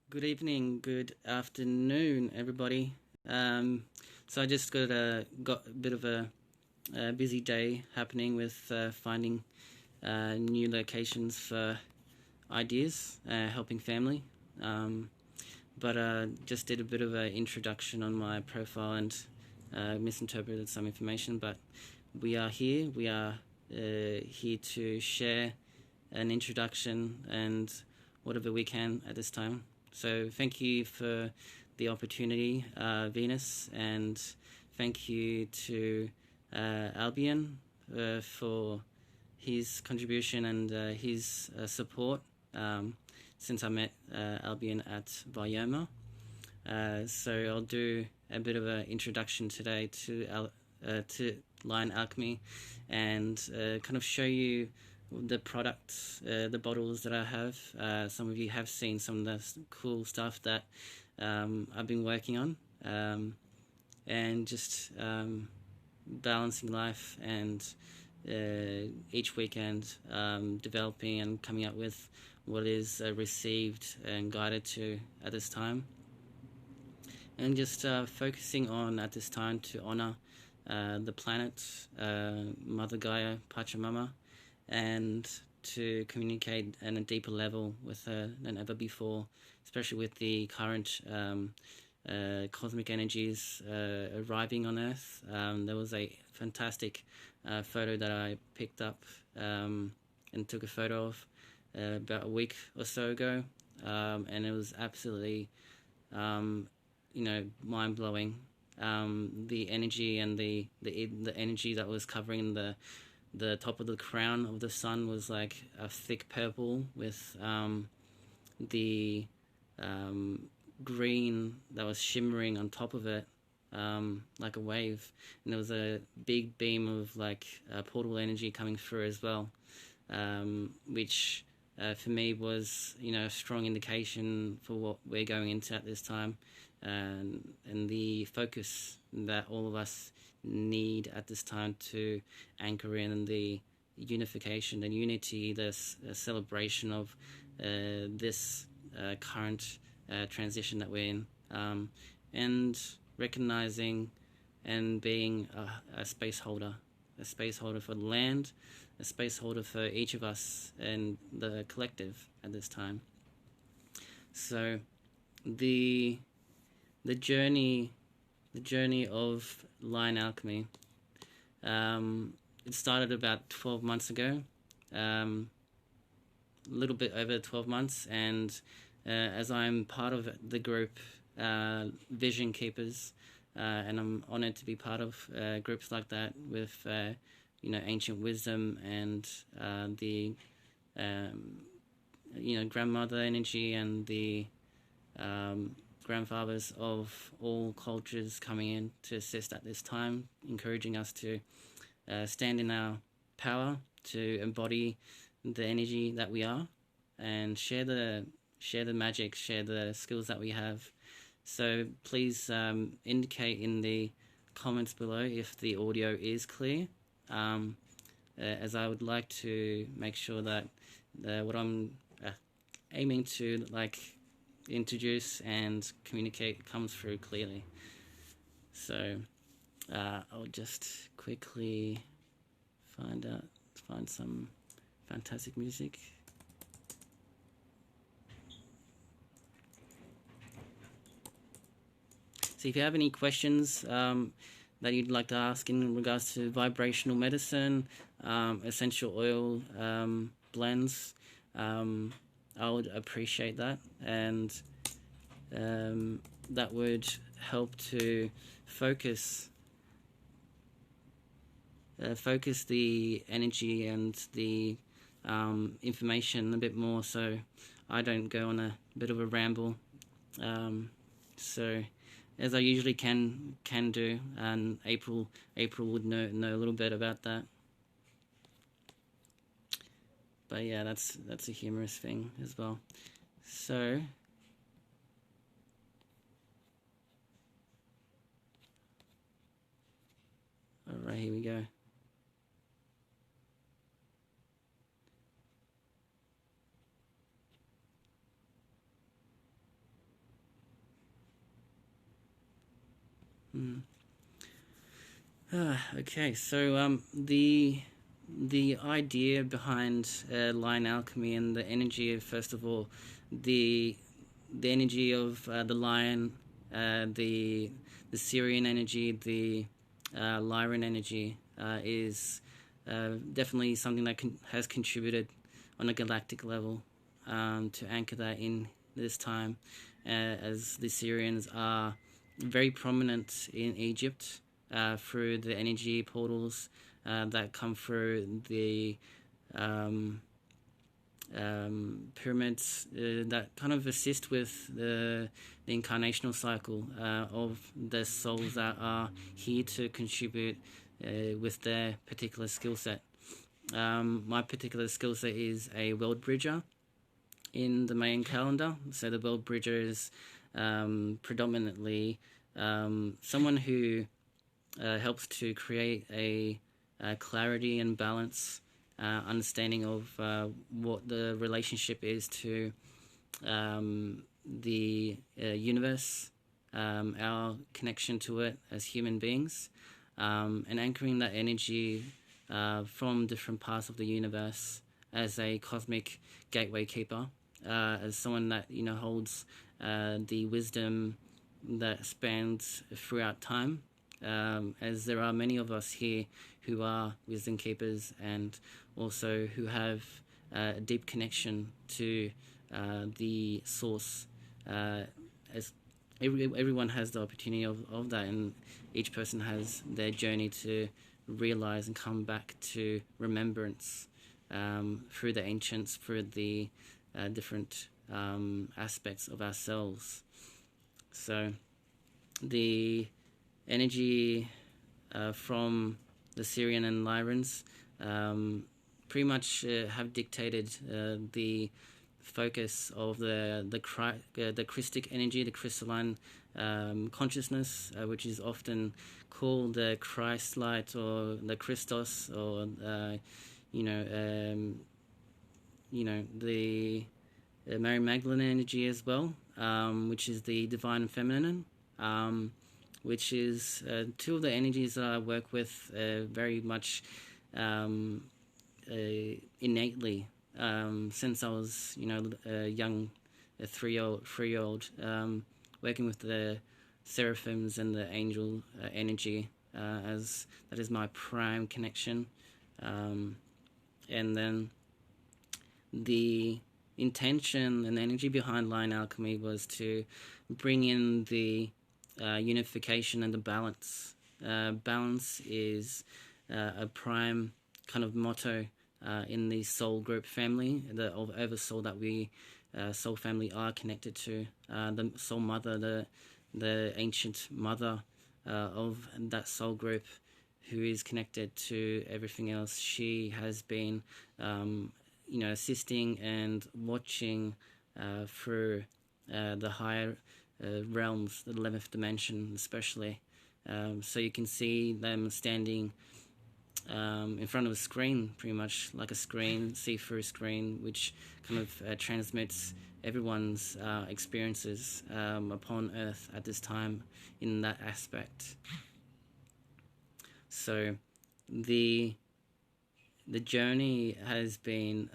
Good evening, good afternoon, everybody. So I just got a bit of a busy day happening with finding new locations for ideas, helping family. Um, but just did a bit of an introduction on my profile and misinterpreted some information. But we are here. We are here to share an introduction and whatever we can at this time. So thank you for the opportunity, Venus, and thank you to Albion for his contribution and his support since I met Albion at Vyoma. So I'll do a bit of an introduction today to Line Alchemy and kind of show you the products, the bottles that I have. Some of you have seen some of the cool stuff that I've been working on, and just balancing life and each weekend developing and coming up with what is received and guided to at this time, and just focusing on at this time to honor the planet, Mother Gaia, Pachamama, and to communicate at a deeper level with her than ever before, especially with the current cosmic energies arriving on Earth. There was a fantastic photo that I picked up and took a photo of about a week or so ago, and it was absolutely, mind blowing. The energy and the energy that was covering the top of the crown of the sun was like a thick purple with the green that was shimmering on top of it, like a wave, and there was a big beam of like portal energy coming through as well, which for me was a strong indication for what we're going into at this time, and the focus that all of us need at this time to anchor in the unification and unity, this celebration of this current transition that we're in, and recognizing and being a space holder for the land, a space holder for each of us and the collective at this time. So the journey of Line Alchemy, it started about 12 months ago, a little bit over 12 months, and as I'm part of the group Vision Keepers, and I'm honored to be part of groups like that with ancient wisdom and the grandmother energy and the grandfathers of all cultures coming in to assist at this time, encouraging us to stand in our power, to embody the energy that we are, and share the magic, share the skills that we have. So please indicate in the comments below if the audio is clear, as I would like to make sure that what I'm aiming to introduce and communicate comes through clearly. So I'll just quickly find some fantastic music. So if you have any questions that you'd like to ask in regards to vibrational medicine, essential oil blends, I would appreciate that, and that would help to focus the energy and the information a bit more, so I don't go on a bit of a ramble. So as I usually can do, and April would know a little bit about that. But yeah, that's a humorous thing as well. So all right, here we go. Okay, so the idea behind line alchemy and the energy of, first of all, the energy of the lion, the Syrian energy, the Lyran energy is definitely something that has contributed on a galactic level to anchor that in this time, as the Syrians are very prominent in Egypt through the energy portals that come through the pyramids that kind of assist with the incarnational cycle of the souls that are here to contribute with their particular skill set. My particular skill set is a world bridger in the Mayan calendar. So the world bridger is predominantly someone who helps to create a clarity and balance understanding of what the relationship is to the universe, our connection to it as human beings, and anchoring that energy from different parts of the universe as a cosmic gateway keeper, as someone that holds the wisdom that spans throughout time, as there are many of us here who are wisdom keepers and also who have a deep connection to the source. As everyone has the opportunity of that, and each person has their journey to realize and come back to remembrance through the ancients, through the different aspects of ourselves. So the energy from the Syrian and Lyrans pretty much have dictated the focus of the Christic energy, the crystalline consciousness, which is often called the Christ light or the Christos, or the Mary Magdalene energy as well, which is the divine feminine, which is two of the energies that I work with very much innately since I was a young 3-year-old, working with the seraphims and the angel energy, as that is my prime connection. And then the intention and energy behind line alchemy was to bring in the unification and the balance. Balance is a prime kind of motto in the soul group family, the oversoul that we soul family are connected to. The soul mother, the ancient mother of that soul group, who is connected to everything else. She has been assisting and watching through the higher realms, the 11th dimension especially. So you can see them standing in front of a screen, pretty much like a screen, see-through screen, which kind of transmits everyone's experiences upon Earth at this time in that aspect. So the journey has been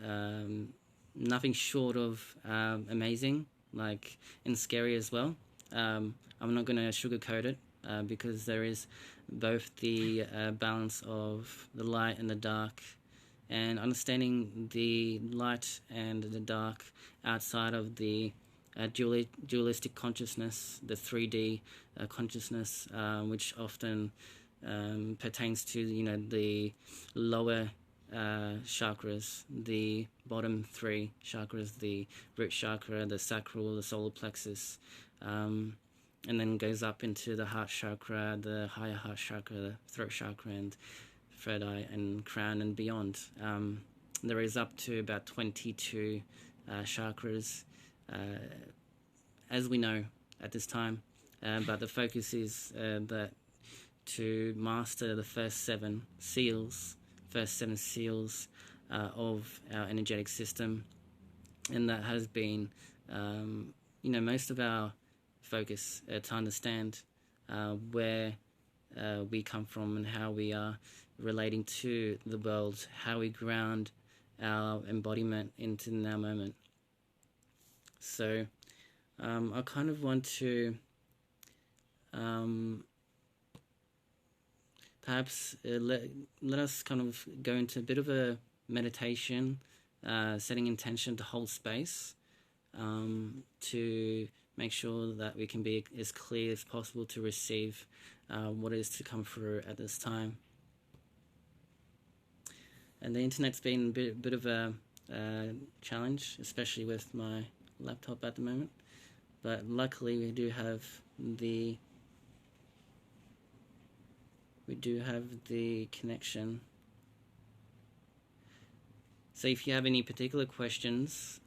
nothing short of amazing, and scary as well. I'm not going to sugarcoat it because there is both the balance of the light and the dark, and understanding the light and the dark outside of the dualistic consciousness, the 3D consciousness, which often pertains to the lower chakras, the bottom 3 chakras, the root chakra, the sacral, the solar plexus, and then goes up into the heart chakra, the higher heart chakra, the throat chakra, and third eye and crown and beyond. There is up to about 22 chakras, as we know at this time, but the focus is that to master the first 7 seals of our energetic system, and that has been most of our focus to understand where we come from and how we are relating to the world, how we ground our embodiment into now moment. So I kind of want to perhaps let us kind of go into a bit of a meditation, setting intention to hold space, to make sure that we can be as clear as possible to receive what is to come through at this time. And the internet's been a bit of a challenge, especially with my laptop at the moment. But luckily we do have the connection. So if you have any particular questions,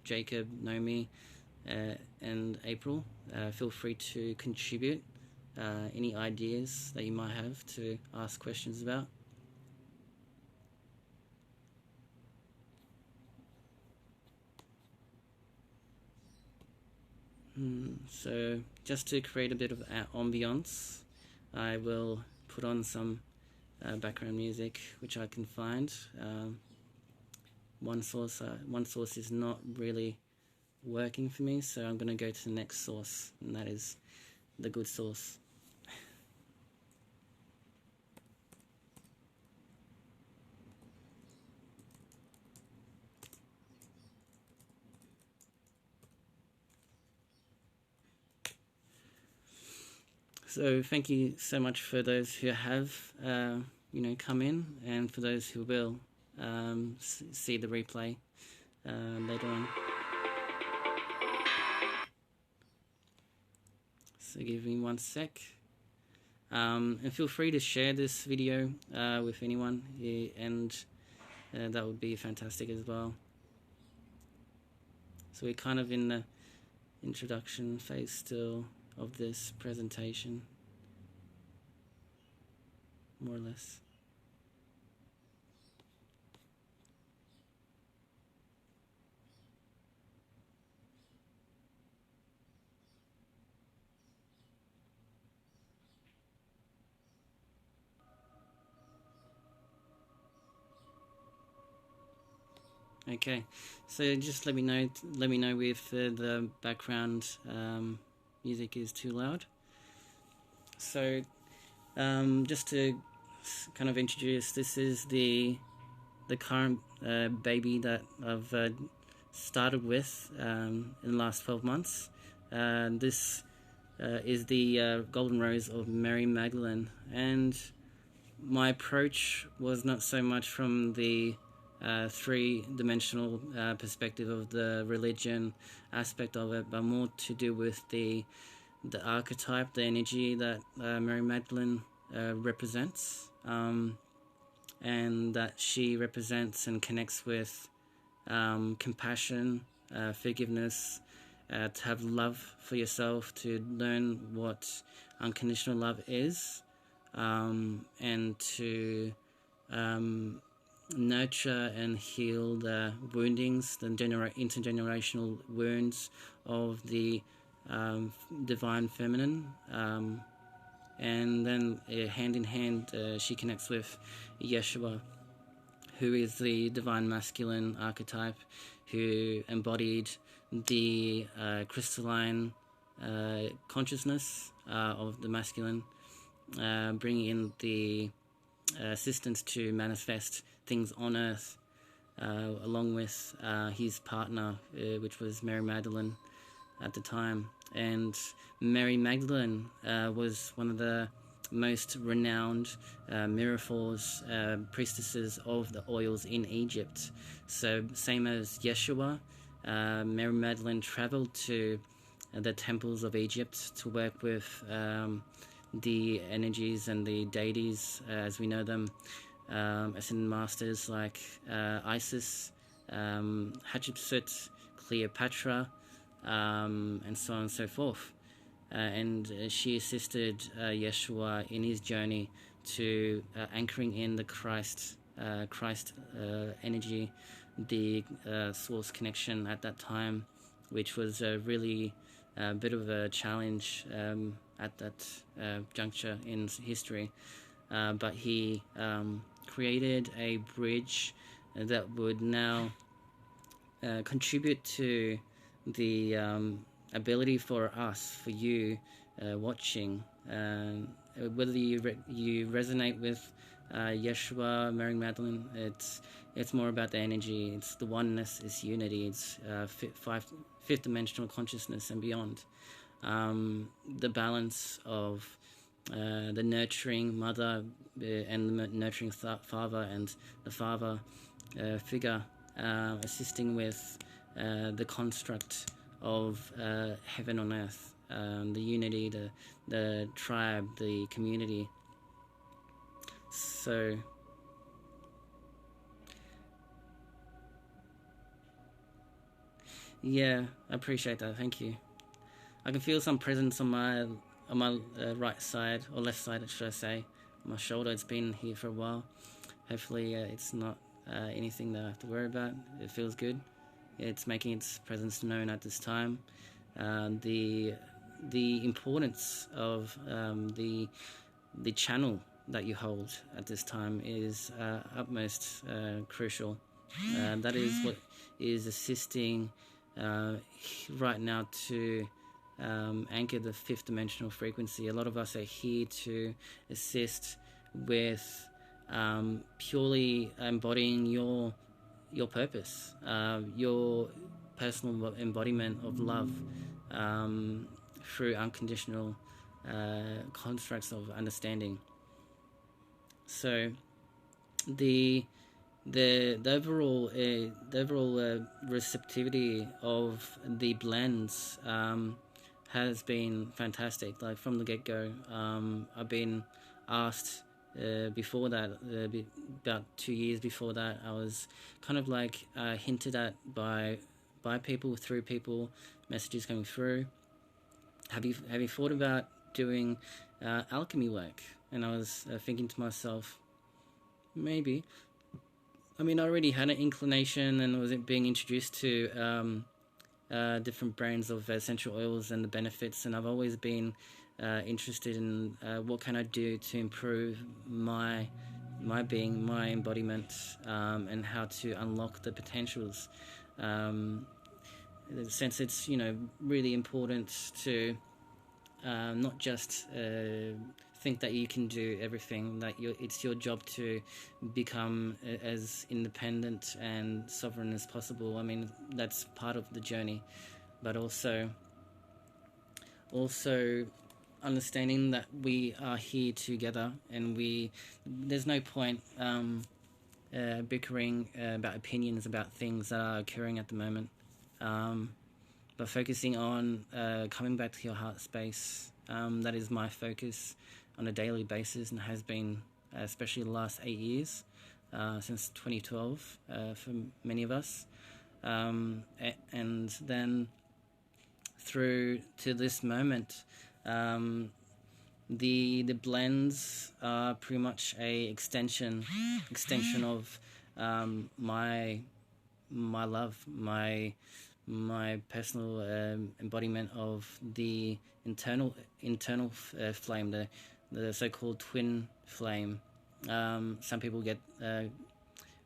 Jacob, Naomi, and April, feel free to contribute any ideas that you might have to ask questions about. So just to create a bit of ambience, I will put on some background music which I can find. One source is not really working for me, so I'm going to go to the next source, and that is the good source. So thank you so much for those who have come in, and for those who will see the replay later on. So give me 1 sec, and feel free to share this video with anyone, and that would be fantastic as well. So we're kind of in the introduction phase still of this presentation, more or less. Okay, so just let me know if the background music is too loud. So just to kind of introduce, this is the current baby that I've started with in the last 12 months. This is the Golden Rose of Mary Magdalene, and my approach was not so much from the three-dimensional perspective of the religion aspect of it, but more to do with the archetype, the energy that Mary Magdalene represents, and that she represents and connects with compassion, forgiveness, to have love for yourself, to learn what unconditional love is, and to nurture and heal the woundings, the intergenerational wounds of the divine feminine, and then hand in hand she connects with Yeshua, who is the divine masculine archetype, who embodied the crystalline consciousness of the masculine, bringing in the assistance to manifest things on earth, along with his partner, which was Mary Magdalene at the time. And Mary Magdalene was one of the most renowned miracles, priestesses of the oils in Egypt. So same as Yeshua, Mary Magdalene traveled to the temples of Egypt to work with the energies and the deities as we know them, ascended masters like Isis, Hatshepsut, Cleopatra, and so on and so forth. And she assisted Yeshua in his journey to anchoring in the Christ energy, the source connection at that time, which was really a bit of a challenge at that juncture in history. But he created a bridge that would now contribute to the ability for us, for you watching, whether you resonate with Yeshua, Mary Magdalene. It's more about the energy. It's the oneness. It's unity. It's fifth dimensional consciousness and beyond. The balance of the nurturing mother and the nurturing father, and the father figure assisting with the construct of heaven on earth, the unity, the tribe, the community. So yeah, I appreciate that. Thank you. I can feel some presence on my right side, or left side, should I say, on my shoulder. It's been here for a while. Hopefully, it's not anything that I have to worry about. It feels good. It's making its presence known at this time. The importance of the channel that you hold at this time is utmost crucial. That is what is assisting right now to anchor the fifth dimensional frequency. A lot of us are here to assist with purely embodying your purpose, your personal embodiment of love through unconditional constructs of understanding. So the overall receptivity of the blends has been fantastic. Like from the get-go, I've been asked before that, about 2 years before that, I was kind of like hinted at by people, through people, messages coming through. Have you thought about doing alchemy work? And I was thinking to myself, maybe. I mean, I already had an inclination and was being introduced to different brands of essential oils and the benefits, and I've always been interested in what can I do to improve my being, my embodiment, and how to unlock the potentials. In a sense, it's really important to not just think that you can do everything, that it's your job to become as independent and sovereign as possible. I mean, that's part of the journey, but also understanding that we are here together, and there's no point bickering about opinions about things that are occurring at the moment, but focusing on coming back to your heart space. That is my focus on a daily basis, and has been especially the last 8 years, since 2012 for many of us, and then through to this moment. The blends are pretty much a extension of my love, my personal embodiment of the internal flame, the so-called twin flame. Some people get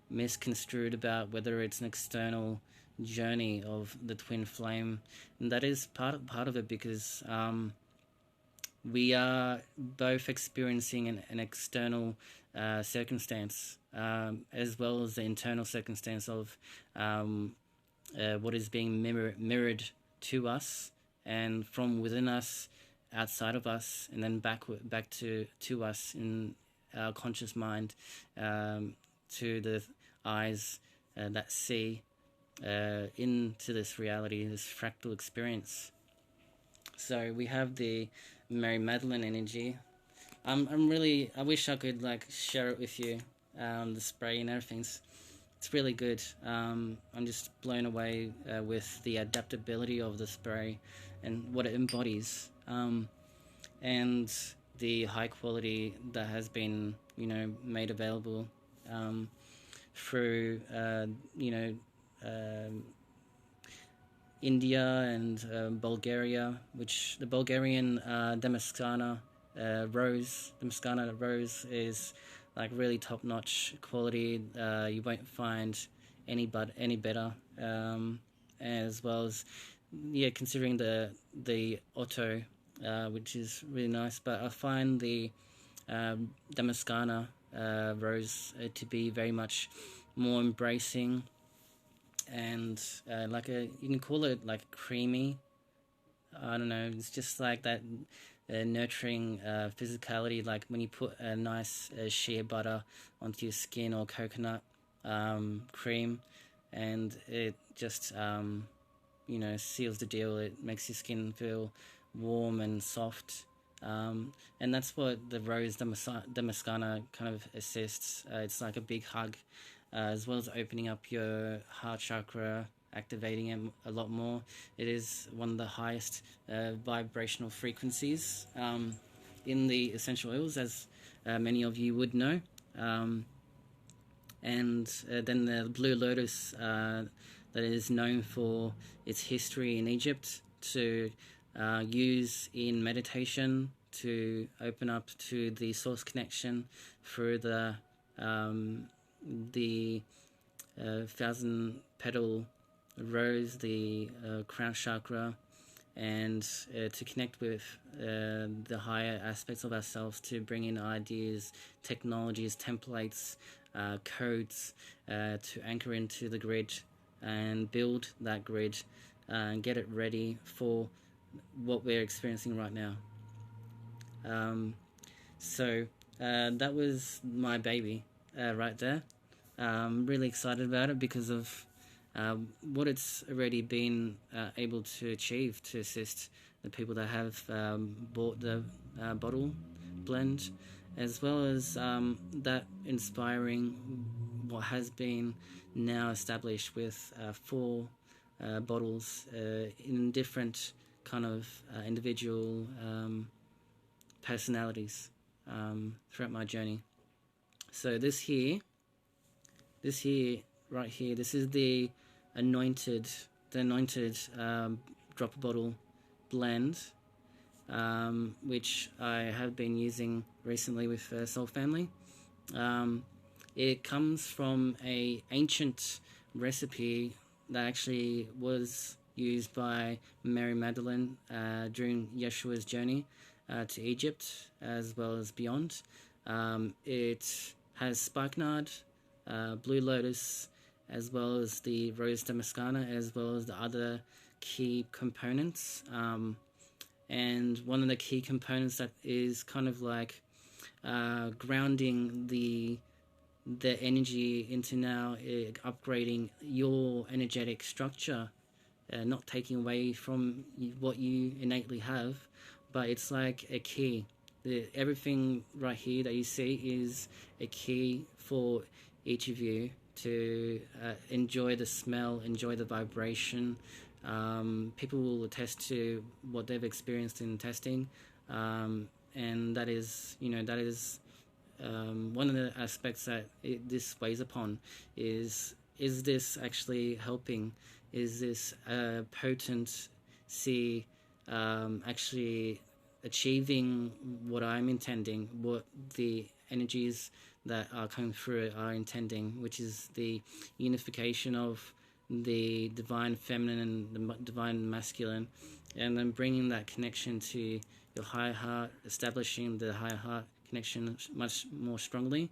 misconstrued about whether it's an external journey of the twin flame, and that is part of it, because we are both experiencing an external circumstance, as well as the internal circumstance of what is being mirrored to us, and from within us, outside of us, and then back to us in our conscious mind, to the eyes that see into this reality, this fractal experience. So we have the Mary Magdalene energy. I wish I could share it with you, the spray and everything. It's really good. I'm just blown away with the adaptability of the spray and what it embodies, and the high quality that has been made available through India and Bulgaria, which the Bulgarian Damascana rose is like really top notch quality. You won't find any better. As well as, yeah, considering the Otto, which is really nice. But I find the Damascana rose to be very much more embracing, and you can call it like creamy. I don't know. It's just like that nurturing physicality, like when you put a nice shea butter onto your skin, or coconut cream, and it just seals the deal. It makes your skin feel warm and soft. And that's what the rose Damascana kind of assists. It's like a big hug, as well as opening up your heart chakra, activating it a lot more. It is one of the highest vibrational frequencies in the essential oils, as many of you would know. And then the blue lotus, that is known for its history in Egypt, to use in meditation to open up to the source connection through the 1,000 petal rose, the crown chakra, and to connect with the higher aspects of ourselves, to bring in ideas, technologies, templates, codes, to anchor into the grid and build that grid and get it ready for what we're experiencing right now. So that was my baby right there. I'm really excited about it because of what it's already been able to achieve to assist the people that have bought the bottle blend, as well as that inspiring what has been now established with 4 bottles in different kind of individual personalities throughout my journey. So this right here, this is the anointed dropper bottle blend, which I have been using recently with Soul Family. It comes from a ancient recipe that actually was used by Mary Magdalene during Yeshua's journey to Egypt, as well as beyond. It has spikenard, blue lotus, as well as the rose damascana, as well as the other key components. And one of the key components that is kind of like grounding the energy into now upgrading your energetic structure, not taking away from what you innately have, but it's like a key. Everything right here that you see is a key for each of you to enjoy the smell, enjoy the vibration. People will attest to what they've experienced in testing, and that is one of the aspects that this weighs upon is this actually helping? Is this potency actually achieving what I'm intending, what the energies that are coming through it are intending, which is the unification of the divine feminine and the divine masculine, and then bringing that connection to your higher heart, establishing the higher heart connection much more strongly.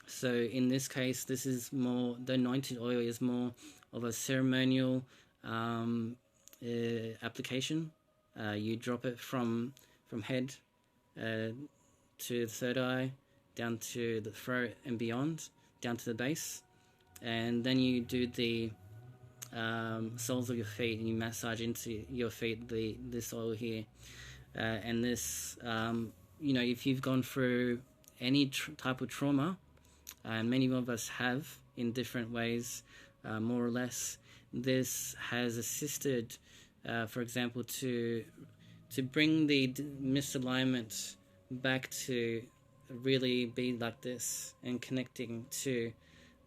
So in this case, this is more, the anointed oil is more of a ceremonial application. You drop it from head to the third eye, down to the throat and beyond, down to the base, and then you do the soles of your feet, and you massage into your feet this oil here. And this, if you've gone through any type of trauma, and many of us have in different ways, more or less, this has assisted, for example, to bring the misalignment back to really be like this and connecting to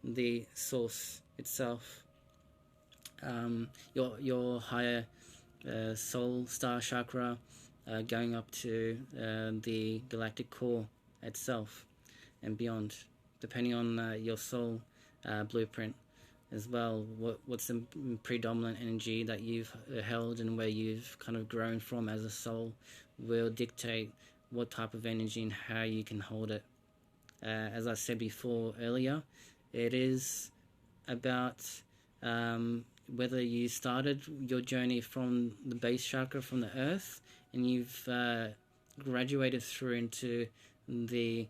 the source itself. your higher soul star chakra, going up to the galactic core itself and beyond, depending on your soul blueprint as well. What's the predominant energy that you've held and where you've kind of grown from as a soul will dictate what type of energy and how you can hold it. As I said before earlier, it is about whether you started your journey from the base chakra, from the earth, and you've graduated through into the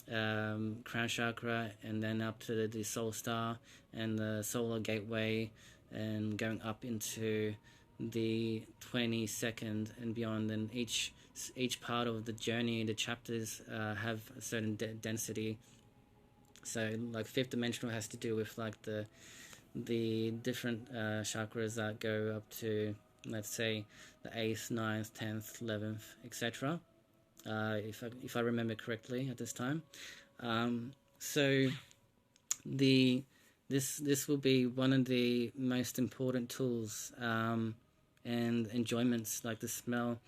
crown chakra, and then up to the soul star and the solar gateway, and going up into the 22nd and beyond. And each part of the journey, the chapters have a certain density. So like fifth dimensional has to do with like the different chakras that go up to, let's say, the 8th, 9th, 10th, 11th, etc. If I remember correctly at this time. So this will be one of the most important tools and enjoyments, like the smell,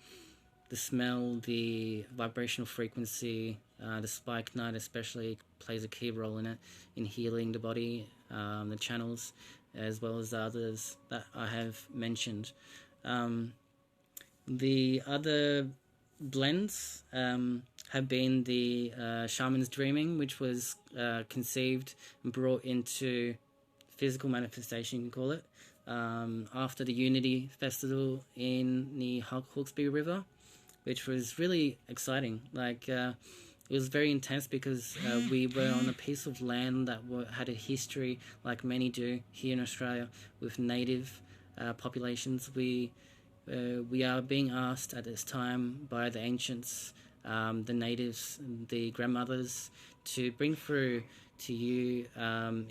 the vibrational frequency, the spike night especially plays a key role in it, in healing the body, the channels, as well as the others that I have mentioned. The other blends have been the Shaman's Dreaming, which was conceived and brought into physical manifestation, you can call it, after the Unity Festival in the Hawkesbury River, which was really exciting. Like it was very intense because we were on a piece of land that had a history, like many do here in Australia, with native populations. We are being asked at this time by the ancients, the natives, the grandmothers, to bring through to you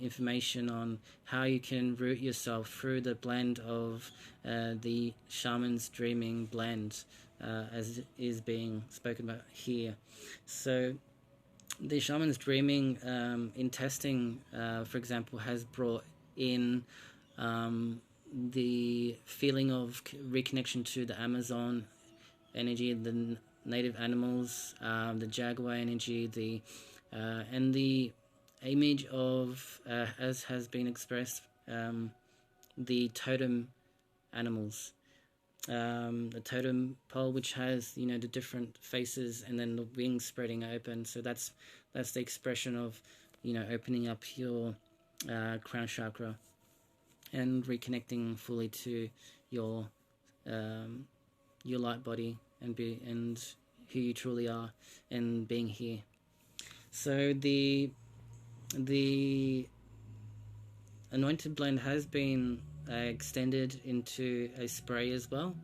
information on how you can root yourself through the blend of the Shaman's Dreaming blend, as is being spoken about here. So the Shaman's Dreaming in testing, for example, has brought in the feeling of reconnection to the Amazon energy, the native animals, the jaguar energy, and the image of, as has been expressed, the totem animals, the totem pole, which has, you know, the different faces and then the wings spreading open. So that's the expression of, you know, opening up your crown chakra and reconnecting fully to your light body and who you truly are and being here. So the anointed blend has been extended into a spray as well,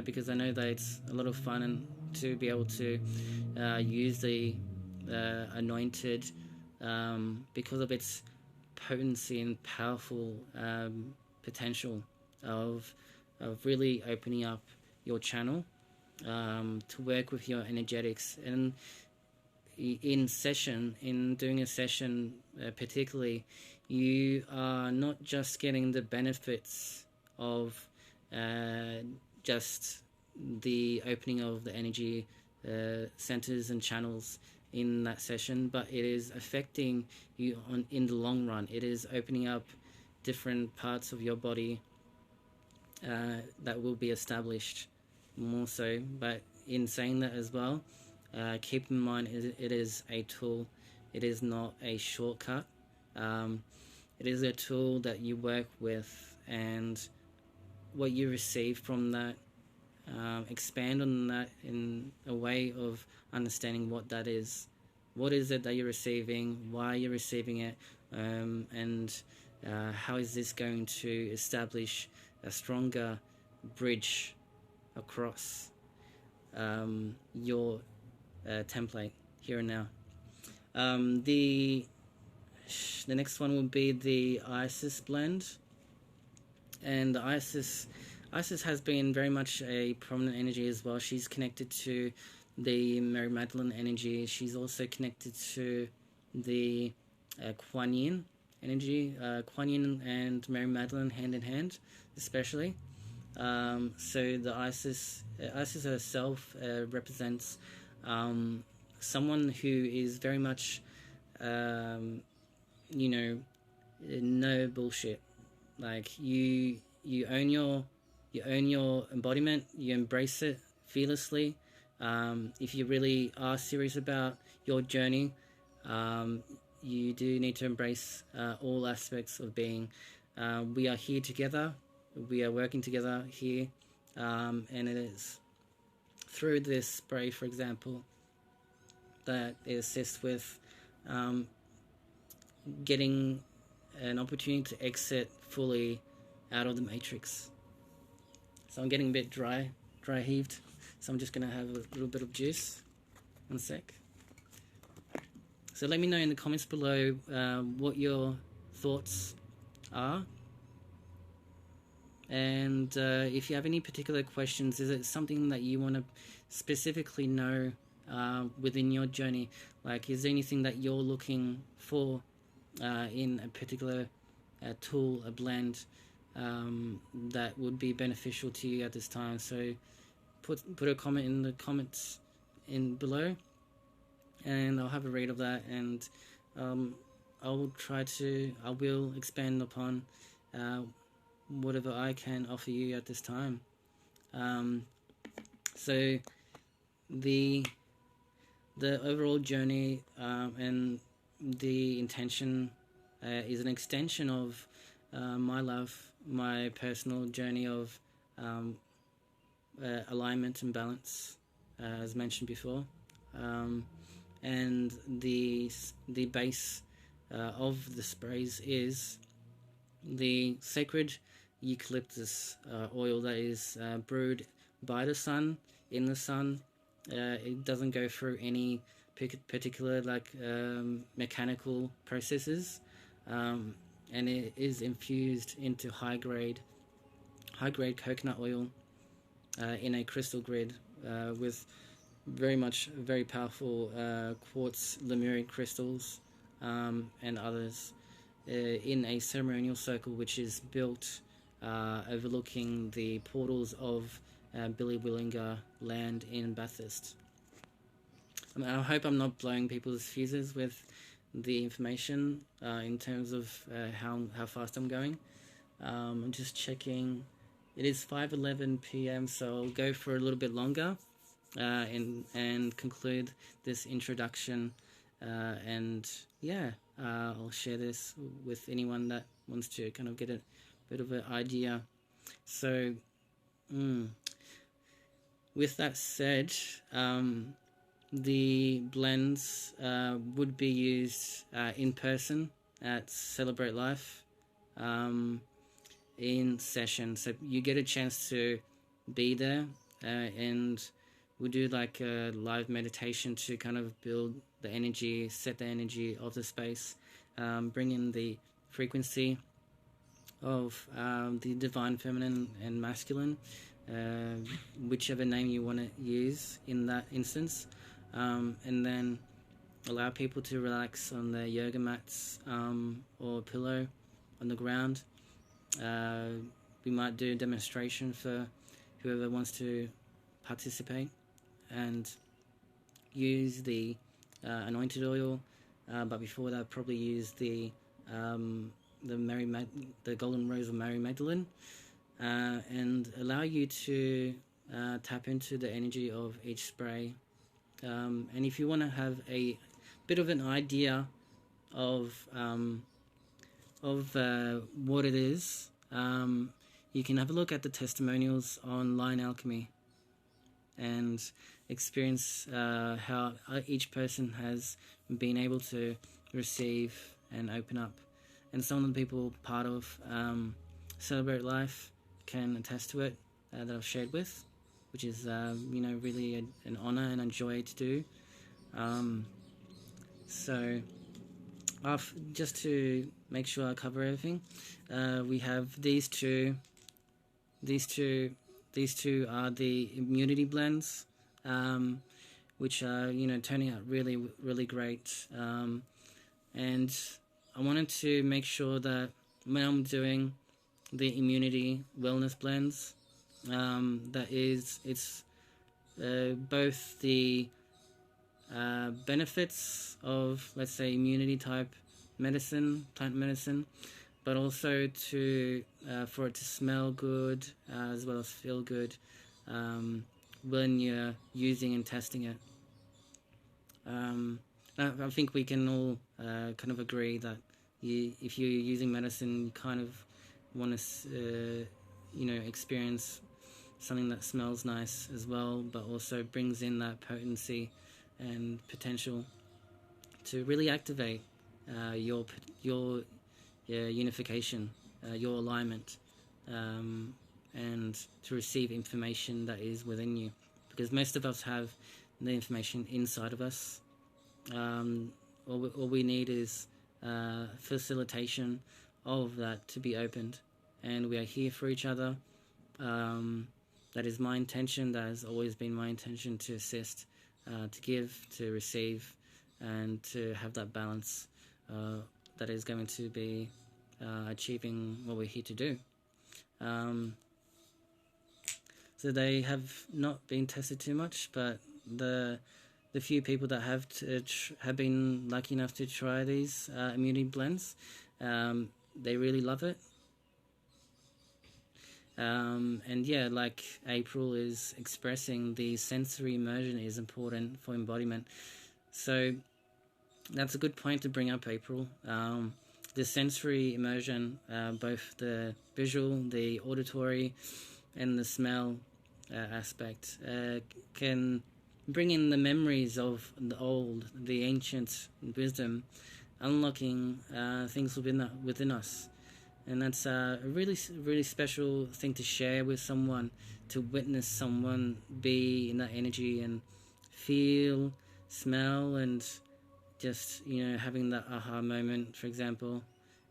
because I know that it's a lot of fun and to be able to use the anointed because of its potency and powerful potential of really opening up your channel to work with your energetics. And in doing a session particularly, you are not just getting the benefits of just the opening of the energy centers and channels in that session, but it is affecting you in the long run. It is opening up different parts of your body that will be established more so. But in saying that as well, keep in mind it is a tool. It is not a shortcut. It is a tool that you work with, and what you receive from that, expand on that in a way of understanding what that is. What is it that you're receiving? Why you're receiving it? And how is this going to establish a stronger bridge across your template here and now? The next one would be the Isis blend, and the Isis has been very much a prominent energy as well. She's connected to the Mary Magdalene energy. She's also connected to the Kuan Yin energy, Kuan Yin and Mary Magdalene hand in hand, especially. So the Isis herself represents someone who is very much, you know, no bullshit. Like you own your embodiment, you embrace it fearlessly. If you really are serious about your journey, you do need to embrace all aspects of being. We are here together. We are working together here, and it is through this spray, for example, that it assists with getting an opportunity to exit fully out of the matrix. So I'm getting a bit dry heaved, so I'm just going to have a little bit of juice. One sec. So let me know in the comments below what your thoughts are, and if you have any particular questions. Is it something that you want to specifically know within your journey? Like, is there anything that you're looking for in a particular tool, a blend that would be beneficial to you at this time? So put a comment in the comments in below, and I'll have a read of that, and I will expand upon whatever I can offer you at this time. So the overall journey and the intention is an extension of my love, my personal journey of alignment and balance, as mentioned before, and the base of the sprays is the sacred eucalyptus oil that is brewed by the sun, in the sun. It doesn't go through any particular mechanical processes, and it is infused into high grade coconut oil in a crystal grid with very powerful quartz Lemurian crystals and others in a ceremonial circle which is built overlooking the portals of Billy Willinger land in Bathurst. I hope I'm not blowing people's fuses with the information in terms of how fast I'm going. I'm just checking. It is 5:11 p.m. so I'll go for a little bit longer and conclude this introduction, and yeah, I'll share this with anyone that wants to kind of get a bit of an idea. So with that said, the blends would be used in person at Celebrate Life in session, so you get a chance to be there, and we'll do like a live meditation to kind of build the energy, set the energy of the space, bring in the frequency of the divine feminine and masculine, whichever name you want to use in that instance, and then allow people to relax on their yoga mats or pillow on the ground. We might do a demonstration for whoever wants to participate and use the anointed oil, but before that probably use the golden rose of Mary Magdalene, and allow you to tap into the energy of each spray. And if you want to have a bit of an idea of what it is, you can have a look at the testimonials on Alchemy and experience how each person has been able to receive and open up. And some of the people part of Celebrate Life can attest to it that I've shared with, which is really an honor and a joy to do. So just to make sure I cover everything, we have these two. These two are the immunity blends, which are turning out really great. And I wanted to make sure that when I'm doing the immunity wellness blends, it's both the benefits of, let's say, immunity type medicine, but also to for it to smell good as well as feel good when you're using and testing it. I think we can all kind of agree that if you're using medicine, you kind of want to, experience something that smells nice as well, but also brings in that potency and potential to really activate your unification, your alignment, and to receive information that is within you. Because most of us have the information inside of us. All we need is facilitation of that to be opened, and we are here for each other. That is my intention. That has always been my intention, to assist, to give, to receive, and to have that balance that is going to be achieving what we're here to do. So they have not been tested too much, but the few people that have been lucky enough to try these immunity blends, they really love it. And yeah, like April is expressing, the sensory immersion is important for embodiment. So that's a good point to bring up, April. The sensory immersion, both the visual, the auditory, and the smell aspect, can bring in the memories of the old, the ancient wisdom, unlocking things within us. And that's a really special thing to share with someone, to witness someone be in that energy and feel, smell, and just, having that aha moment, for example.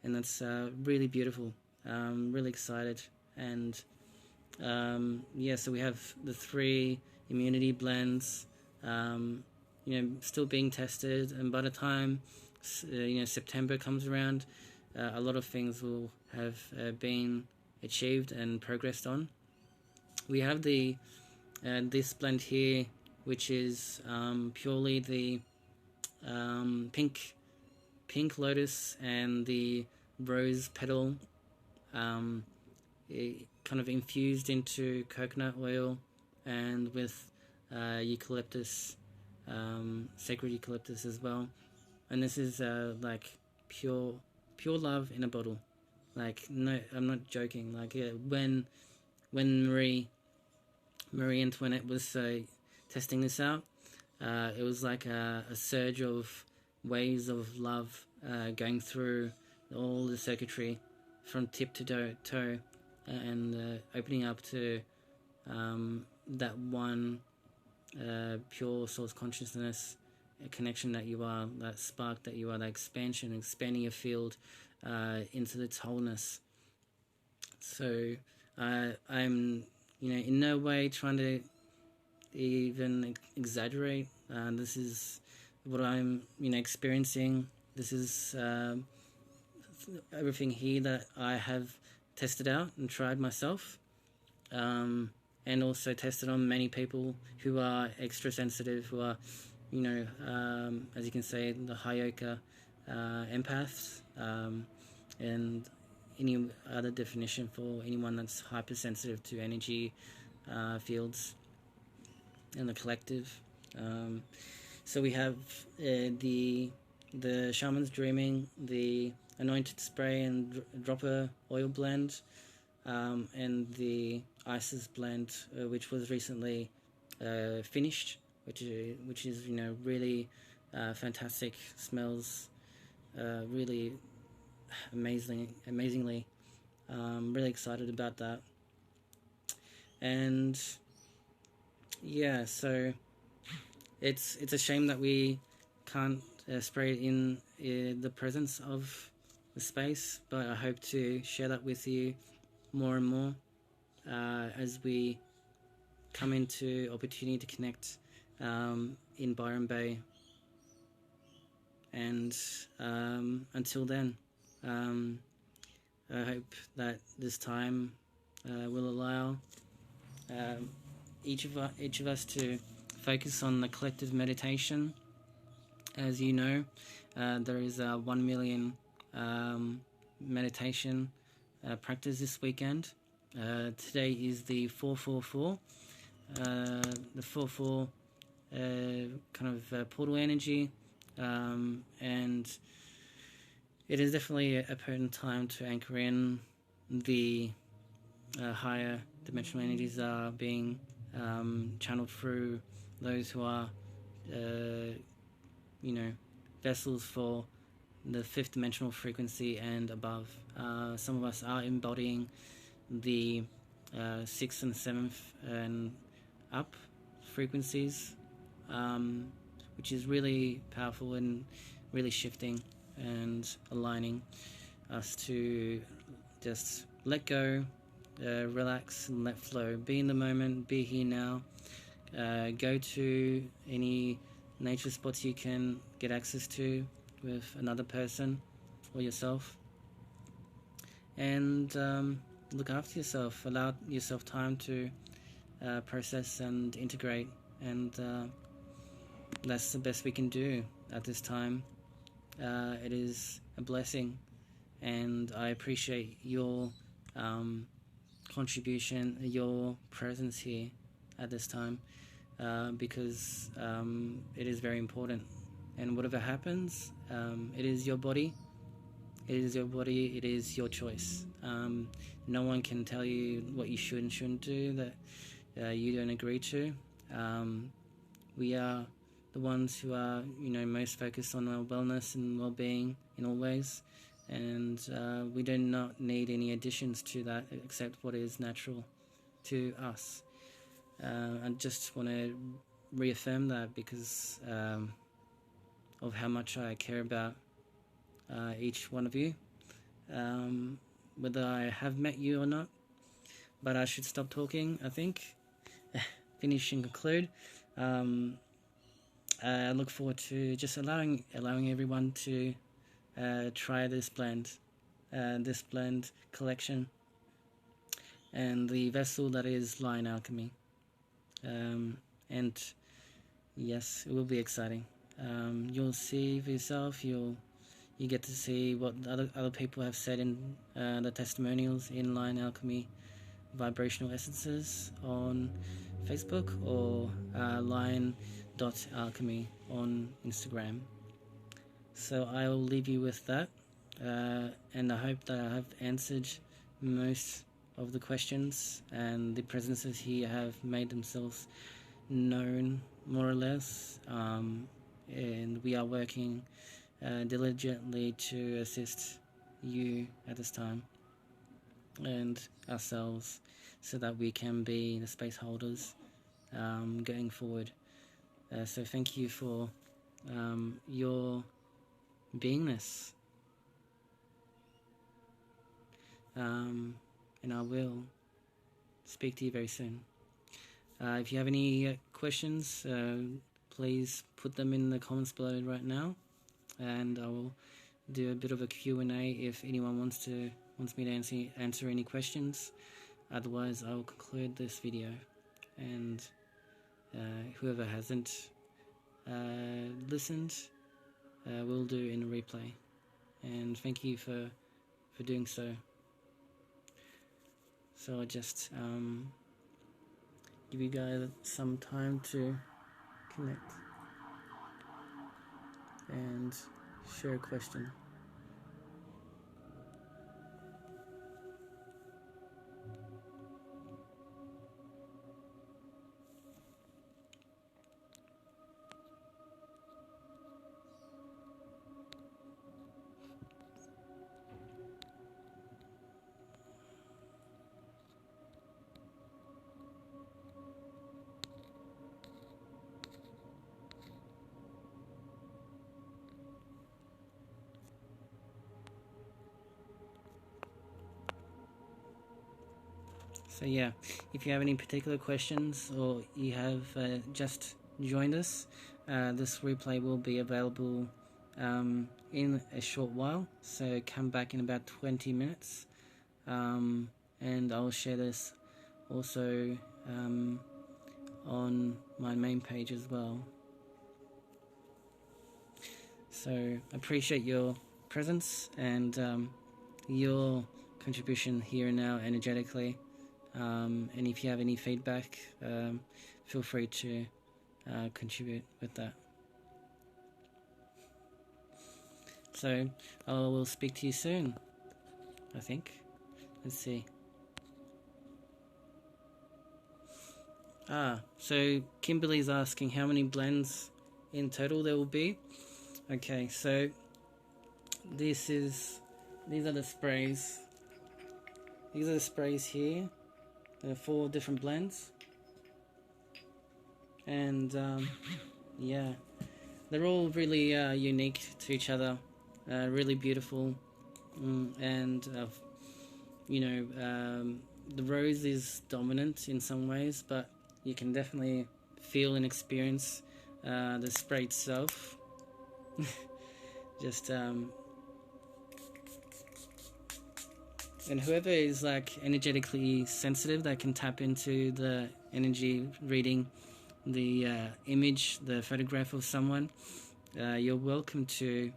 And that's really beautiful. Really excited. And so we have the 3 immunity blends, still being tested. And by the time, September comes around, a lot of things will have been achieved and progressed on. We have the this blend here, which is purely the pink lotus and the rose petal, kind of infused into coconut oil, and with eucalyptus, sacred eucalyptus as well. And this is like pure love in a bottle. Like, no, I'm not joking. Like, when Marie Antoinette was testing this out, it was like a surge of waves of love going through all the circuitry from tip to toe, and opening up to that one pure source consciousness, a connection that you are, that spark that you are, that expansion, expanding your field into its wholeness. So I'm, in no way trying to even exaggerate. This is what I'm, experiencing. This is everything here that I have tested out and tried myself, and also tested on many people who are extra sensitive, who are, as you can say, the Hyoka empaths, and any other definition for anyone that's hypersensitive to energy fields and the collective. So we have the Shaman's Dreaming, the Anointed Spray and Dropper Oil Blend, and the Isis Blend, which was recently finished, which is really fantastic. Smells really amazingly. Really excited about that. And yeah, so it's a shame that we can't spray it in the presence of the space, but I hope to share that with you more and more as we come into opportunity to connect in Byron Bay And until then, I hope that this time will allow each of us to focus on the collective meditation. As you know, there is a 1 million meditation practice this weekend. Today is the 444, the 4-4 kind of portal energy, and it is definitely a potent time to anchor in. The higher dimensional energies are being channeled through those who are vessels for the fifth dimensional frequency and above. Some of us are embodying the 6th and 7th and up frequencies, which is really powerful and really shifting and aligning us to just let go, relax and let flow, be in the moment, be here now. Go to any nature spots you can get access to with another person or yourself, and look after yourself. Allow yourself time to process and integrate, and that's the best we can do at this time. It is a blessing, and I appreciate your contribution, your presence here at this time, because it is very important. And whatever happens, it is your body. It is your body. It is your choice. No one can tell you what you should and shouldn't do that you don't agree to. We are the ones who are, most focused on our wellness and well-being in all ways, and we do not need any additions to that except what is natural to us. I just want to reaffirm that because of how much I care about each one of you, whether I have met you or not. But I should stop talking, I think. Finish and conclude. I look forward to just allowing everyone to try this blend collection, and the vessel that is Lion Alchemy. And yes, it will be exciting. You'll see for yourself. You get to see what other people have said in the testimonials in Lion Alchemy Vibrational Essences on Facebook, or lion.alchemy on Instagram. So I will leave you with that, and I hope that I have answered most of the questions, and the presences here have made themselves known more or less, and we are working diligently to assist you at this time and ourselves, so that we can be the space holders going forward. So thank you for your beingness, and I will speak to you very soon. If you have any questions, please put them in the comments below right now, and I will do a bit of a Q&A if anyone wants me to answer any questions. Otherwise, I will conclude this video, and whoever hasn't listened will do in a replay. And thank you for doing so. So I'll just give you guys some time to connect and share a question. So yeah, if you have any particular questions, or you have just joined us, this replay will be available in a short while, so come back in about 20 minutes, and I'll share this also on my main page as well. So appreciate your presence and your contribution here and now energetically, and if you have any feedback, feel free to contribute with that. So I will speak to you soon, I think. Let's see. So Kimberly's asking how many blends in total there will be. Okay, so these are the sprays. These are the sprays here. There are 4 different blends, and yeah, they're all really unique to each other, really beautiful, and you know, the rose is dominant in some ways, but you can definitely feel and experience the spray itself. Just and whoever is like energetically sensitive, that can tap into the energy reading the image, the photograph of someone, you're welcome to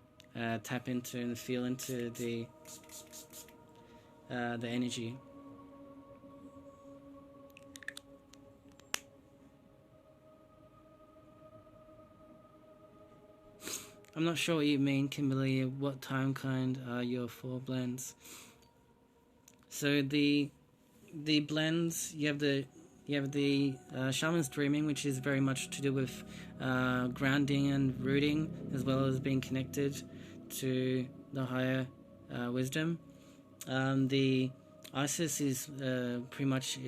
tap into and feel into the energy. I'm not sure what you mean, Kimberly. What time kind are your 4 blends? So the blends, you have the Shaman's Dreaming, which is very much to do with grounding and rooting, as well as being connected to the higher wisdom. The Isis is pretty much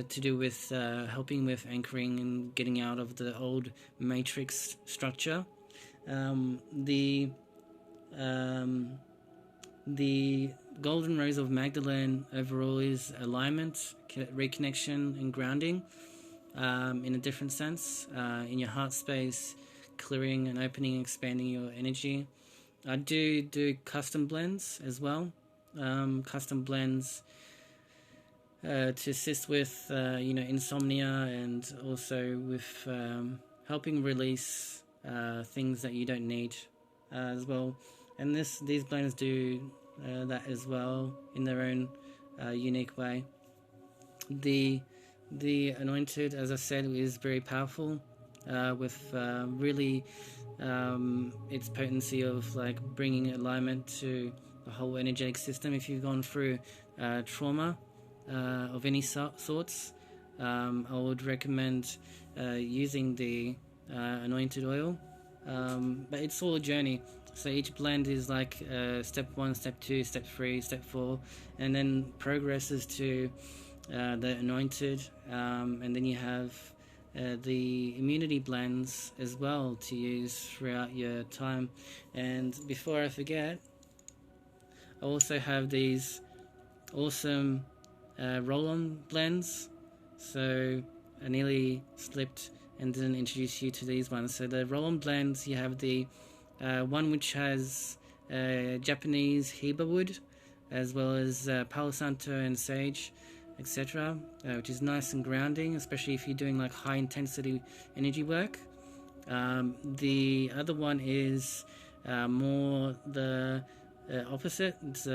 to do with helping with anchoring and getting out of the old matrix structure. The Golden Rose of Magdalene overall is alignment, reconnection, and grounding in a different sense, in your heart space, clearing and opening, expanding your energy. I do custom blends as well. Custom blends to assist with insomnia, and also with helping release things that you don't need as well. And these blends do that as well in their own unique way. The Anointed, as I said, is very powerful with really its potency of like bringing alignment to the whole energetic system. If you've gone through trauma of any sorts, I would recommend using the Anointed oil, but it's all a journey. So each blend is like step 1, step 2, step 3, step 4, and then progresses to the Anointed, and then you have the immunity blends as well to use throughout your time. And before I forget, I also have these awesome roll-on blends. So I nearly slipped and didn't introduce you to these ones. So the roll-on blends, you have the one which has Japanese Heba wood, as well as Palo Santo and sage, etc., which is nice and grounding, especially if you're doing like high intensity energy work. The other one is more the opposite. It's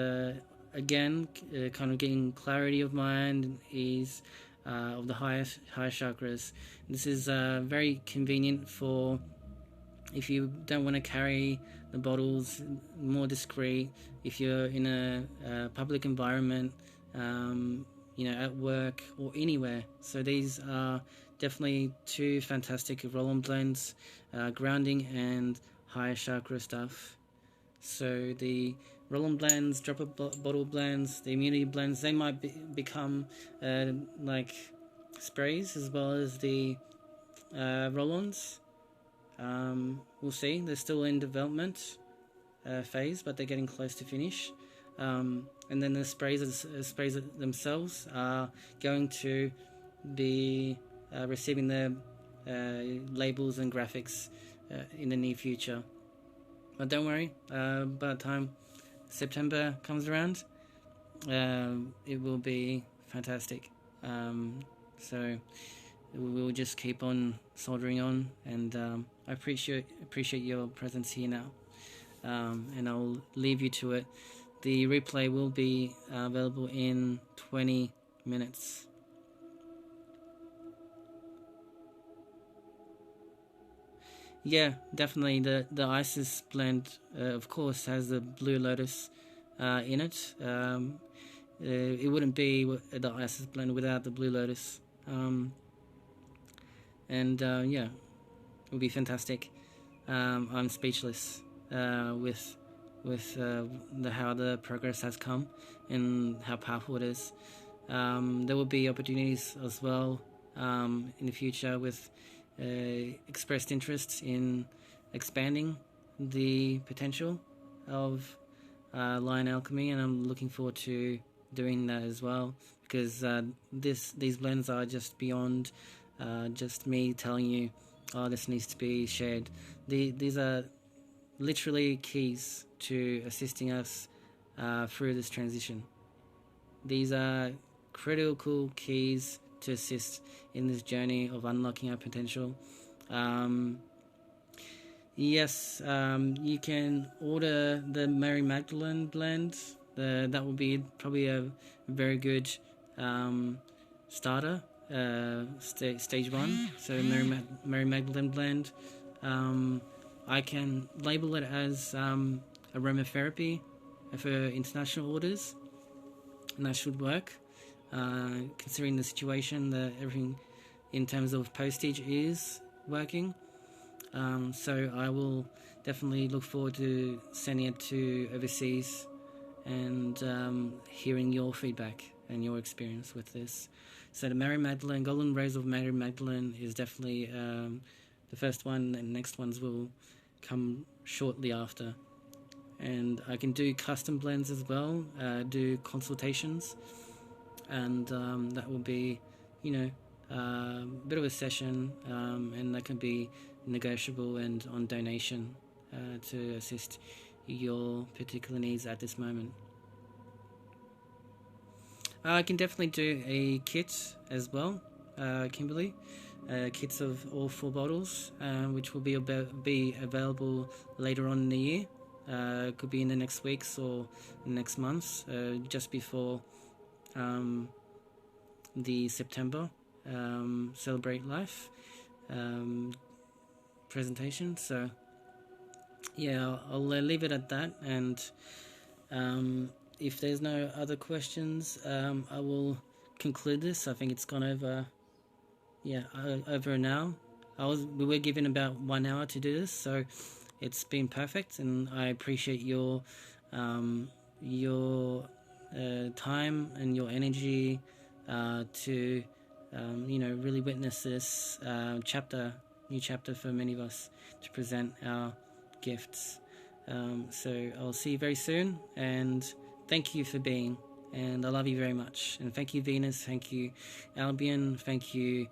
again kind of getting clarity of mind and ease of the higher chakras. This is very convenient for if you don't want to carry the bottles, more discreet, if you're in a public environment, at work or anywhere. So these are definitely 2 fantastic roll-on blends, grounding and higher chakra stuff. So the roll-on blends, drop bottle blends, the immunity blends, they might become like sprays as well as the roll-ons. We'll see. They're still in development phase, but they're getting close to finish. And then the sprays themselves are going to be receiving their labels and graphics in the near future. But don't worry, by the time September comes around, it will be fantastic. So we'll just keep on soldering on, and I appreciate your presence here now. And I'll leave you to it. The replay will be available in 20 minutes. Yeah, definitely. The Isis blend, of course, has the Blue Lotus in it. It wouldn't be the Isis blend without the Blue Lotus. And yeah, it would be fantastic. I'm speechless with how the progress has come and how powerful it is. There will be opportunities as well in the future with expressed interest in expanding the potential of Lion Alchemy, and I'm looking forward to doing that as well, because these blends are just beyond just me telling you, oh, this needs to be shared. These are literally keys to assisting us through this transition. These are critical keys to assist in this journey of unlocking our potential. Yes, you can order the Mary Magdalene blend. That will be probably a very good starter, stage 1. So Mary Magdalene blend. I can label it as aromatherapy for international orders, and that should work. Considering the situation, that everything in terms of postage is working. So I will definitely look forward to sending it to overseas and hearing your feedback and your experience with this. So the Mary Magdalene, Golden Rose of Mary Magdalene is definitely the first one, and the next ones will come shortly after. And I can do custom blends as well, do consultations, and that will be, a bit of a session, and that can be negotiable and on donation to assist your particular needs at this moment. I can definitely do a kit as well, Kimberly. Kits of all 4 bottles, which will be available later on in the year. Could be in the next weeks or next months, just before the September Celebrate Life presentation. So yeah, I'll leave it at that, and if there's no other questions, I will conclude this. I think it's gone over over an hour. We were given about 1 hour to do this, so it's been perfect, and I appreciate your time and your energy to really witness this new chapter for many of us to present our gifts. So I'll see you very soon, and thank you for being, and I love you very much. And thank you, Venus, thank you, Albion, thank you,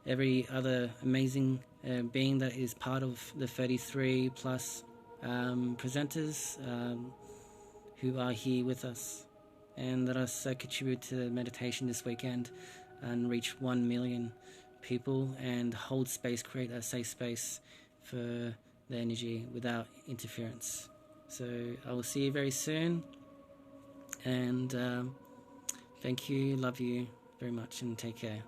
every other amazing being that is part of the 33 plus presenters who are here with us, and let us contribute to the meditation this weekend and reach 1 million people and hold space, create a safe space for the energy without interference. So I will see you very soon, and thank you, love you very much, and take care.